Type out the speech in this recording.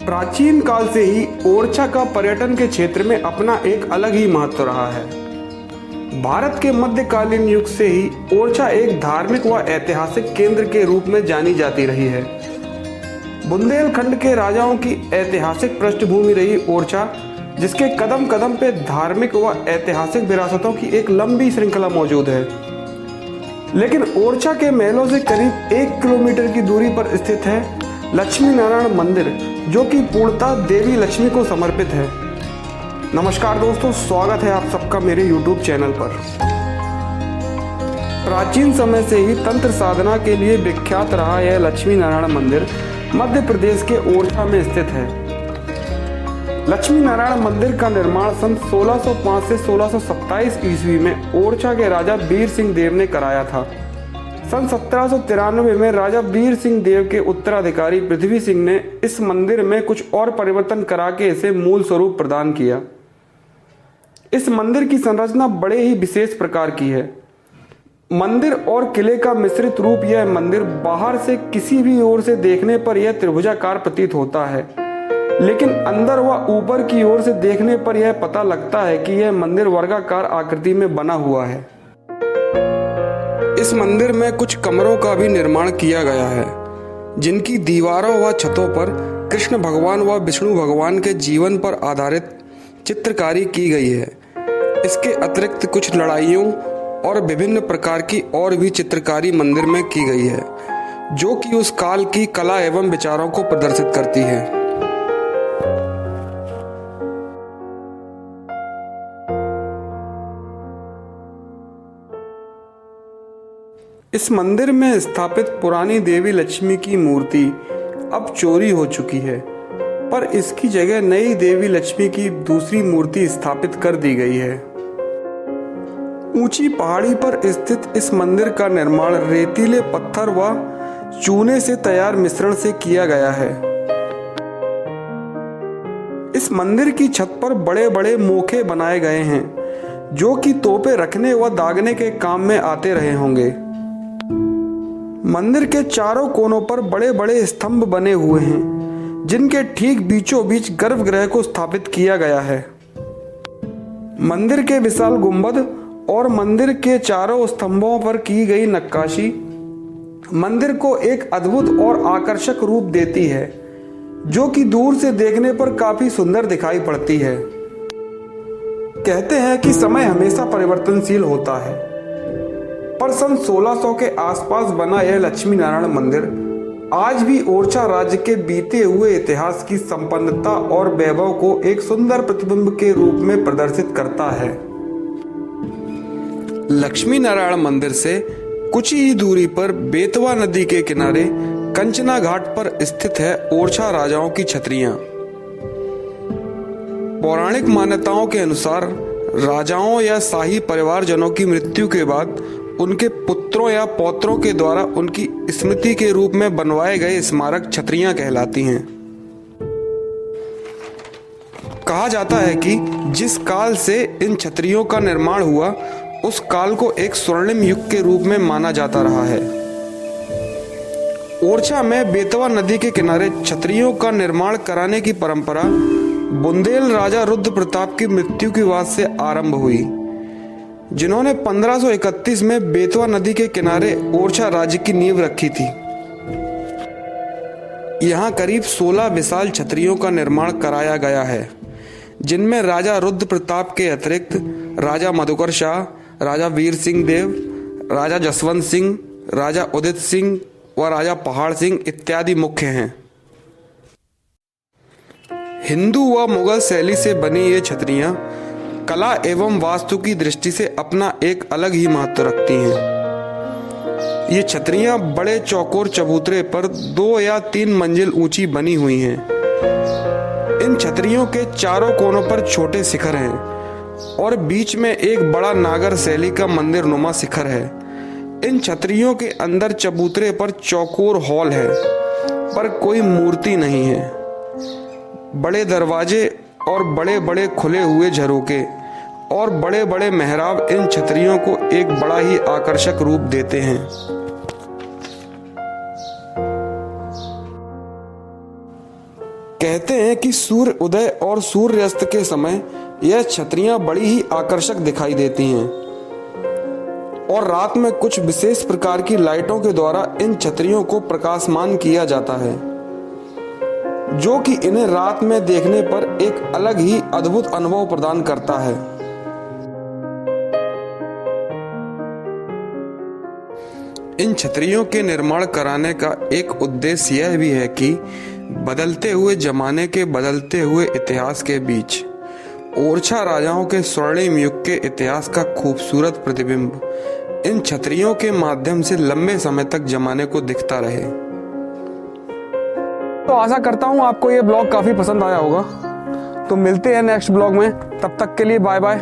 प्राचीन काल से ही ओरछा का पर्यटन के क्षेत्र में अपना एक अलग ही महत्व रहा है। भारत के मध्यकालीन युग से ही ओरछा एक धार्मिक व ऐतिहासिक केंद्र के रूप में जानी जाती रही है। बुंदेलखंड के राजाओं की ऐतिहासिक पृष्ठभूमि रही ओरछा, जिसके कदम कदम पे धार्मिक व ऐतिहासिक विरासतों की एक लंबी श्रृंखला मौजूद है। लेकिन ओरछा के महलों से करीब 1 किलोमीटर की दूरी पर स्थित है लक्ष्मी नारायण मंदिर, जो कि पूर्णतः देवी लक्ष्मी को समर्पित है। नमस्कार दोस्तों, स्वागत है आप सबका मेरे YouTube चैनल पर। प्राचीन समय से ही तंत्र साधना के लिए विख्यात रहा यह लक्ष्मी नारायण मंदिर मध्य प्रदेश के ओरछा में स्थित है। लक्ष्मी नारायण मंदिर का निर्माण सन 1605 से 1627 ईस्वी में ओरछा के राजा वीर सिंह देव ने कराया था। सन 1793 में राजा वीर सिंह देव के उत्तराधिकारी पृथ्वी सिंह ने इस मंदिर में कुछ और परिवर्तन करा के इसे मूल स्वरूप प्रदान किया। इस मंदिर की संरचना बड़े ही विशेष प्रकार की है। मंदिर और किले का मिश्रित रूप यह मंदिर बाहर से किसी भी ओर से देखने पर यह त्रिभुजाकार प्रतीत होता है, लेकिन अंदर व ऊपर की ओर से देखने पर यह पता लगता है कि यह मंदिर वर्गाकार आकृति में बना हुआ है। इस मंदिर में कुछ कमरों का भी निर्माण किया गया है, जिनकी दीवारों व छतों पर कृष्ण भगवान व विष्णु भगवान के जीवन पर आधारित चित्रकारी की गई है। इसके अतिरिक्त कुछ लड़ाइयों और विभिन्न प्रकार की और भी चित्रकारी मंदिर में की गई है, जो कि उस काल की कला एवं विचारों को प्रदर्शित करती है। इस मंदिर में स्थापित पुरानी देवी लक्ष्मी की मूर्ति अब चोरी हो चुकी है, पर इसकी जगह नई देवी लक्ष्मी की दूसरी मूर्ति स्थापित कर दी गई है। ऊंची पहाड़ी पर स्थित इस मंदिर का निर्माण रेतीले पत्थर व चूने से तैयार मिश्रण से किया गया है। इस मंदिर की छत पर बड़े बड़े मोखे बनाए गए हैं, जो कि तोपे रखने व दागने के काम में आते रहे होंगे। मंदिर के चारों कोनों पर बड़े बड़े स्तंभ बने हुए हैं, जिनके ठीक बीचों बीच गर्भगृह को स्थापित किया गया है। मंदिर के विशाल गुंबद और मंदिर के चारों स्तंभों पर की गई नक्काशी मंदिर को एक अद्भुत और आकर्षक रूप देती है, जो कि दूर से देखने पर काफी सुंदर दिखाई पड़ती है। कहते हैं कि समय हमेशा परिवर्तनशील होता है, पर सन 1600 के आसपास बना यह लक्ष्मी नारायण मंदिर आज भी ओरछा राज्य के बीते हुए इतिहास की संपन्नता और वैभव को एक सुंदर प्रतिबिंब के रूप में प्रदर्शित करता है। लक्ष्मी नारायण मंदिर से कुछ ही दूरी पर बेतवा नदी के किनारे कंचना घाट पर स्थित है ओरछा राजाओं की छतरियां। पौराणिक मान्यताओं के अनुसार राजाओं या शाही परिवारजनों की मृत्यु के बाद उनके पुत्रों या पौत्रों के द्वारा उनकी स्मृति के रूप में बनवाए गए स्मारक छतरियां कहलाती हैं। कहा जाता है कि जिस काल से इन छतरियों का निर्माण हुआ, उस काल को एक स्वर्णिम युग के रूप में माना जाता रहा है। ओरछा में बेतवा नदी के किनारे छतरियों का निर्माण कराने की परंपरा बुंदेल राजा रुद्र प्रताप की मृत्यु के बाद से आरंभ हुई, जिन्होंने 1531 में बेतवा नदी के किनारे ओरछा राज्य की नींव रखी थी। यहाँ करीब 16 विशाल छतरियों का निर्माण कराया गया है, जिनमें राजा रुद्र प्रताप के अतिरिक्त राजा मधुकर शाह, राजा वीर सिंह देव, राजा जसवंत सिंह, राजा उदित सिंह व राजा पहाड़ सिंह इत्यादि मुख्य हैं। हिंदू व मुगल शैली से बनी ये छतरियां कला एवं वास्तु की दृष्टि से अपना एक अलग ही महत्व रखती हैं। ये छतरियां बड़े चौकोर चबूतरे पर 2 या 3 मंजिल ऊंची बनी हुई हैं। इन छतरियों के चारों कोनों पर छोटे शिखर हैं और बीच में एक बड़ा नागर शैली का मंदिर नुमा शिखर है। इन छतरियों के अंदर चबूतरे पर चौकोर हॉल है, पर कोई मूर्ति नहीं है। बड़े दरवाजे और बड़े बड़े खुले हुए झरोके और बड़े बड़े मेहराब इन छतरियों को एक बड़ा ही आकर्षक रूप देते हैं। कहते हैं कि सूर्य उदय और सूर्यास्त के समय यह छतरियां बड़ी ही आकर्षक दिखाई देती हैं और रात में कुछ विशेष प्रकार की लाइटों के द्वारा इन छतरियों को प्रकाशमान किया जाता है, जो कि इन्हें रात में देखने पर एक अलग ही अद्भुत अनुभव प्रदान करता है। इन छतरियों के निर्माण कराने का एक उद्देश्य यह भी है कि बदलते हुए जमाने के बदलते हुए इतिहास के बीच ओरछा राजाओं के स्वर्णिम युग के इतिहास का खूबसूरत प्रतिबिंब इन छतरियों के माध्यम से लंबे समय तक जमाने को दिखता रहे। तो आशा करता हूँ आपको ये ब्लॉग काफी पसंद आया होगा। तो मिलते हैं नेक्स्ट ब्लॉग में, तब तक के लिए बाय बाय।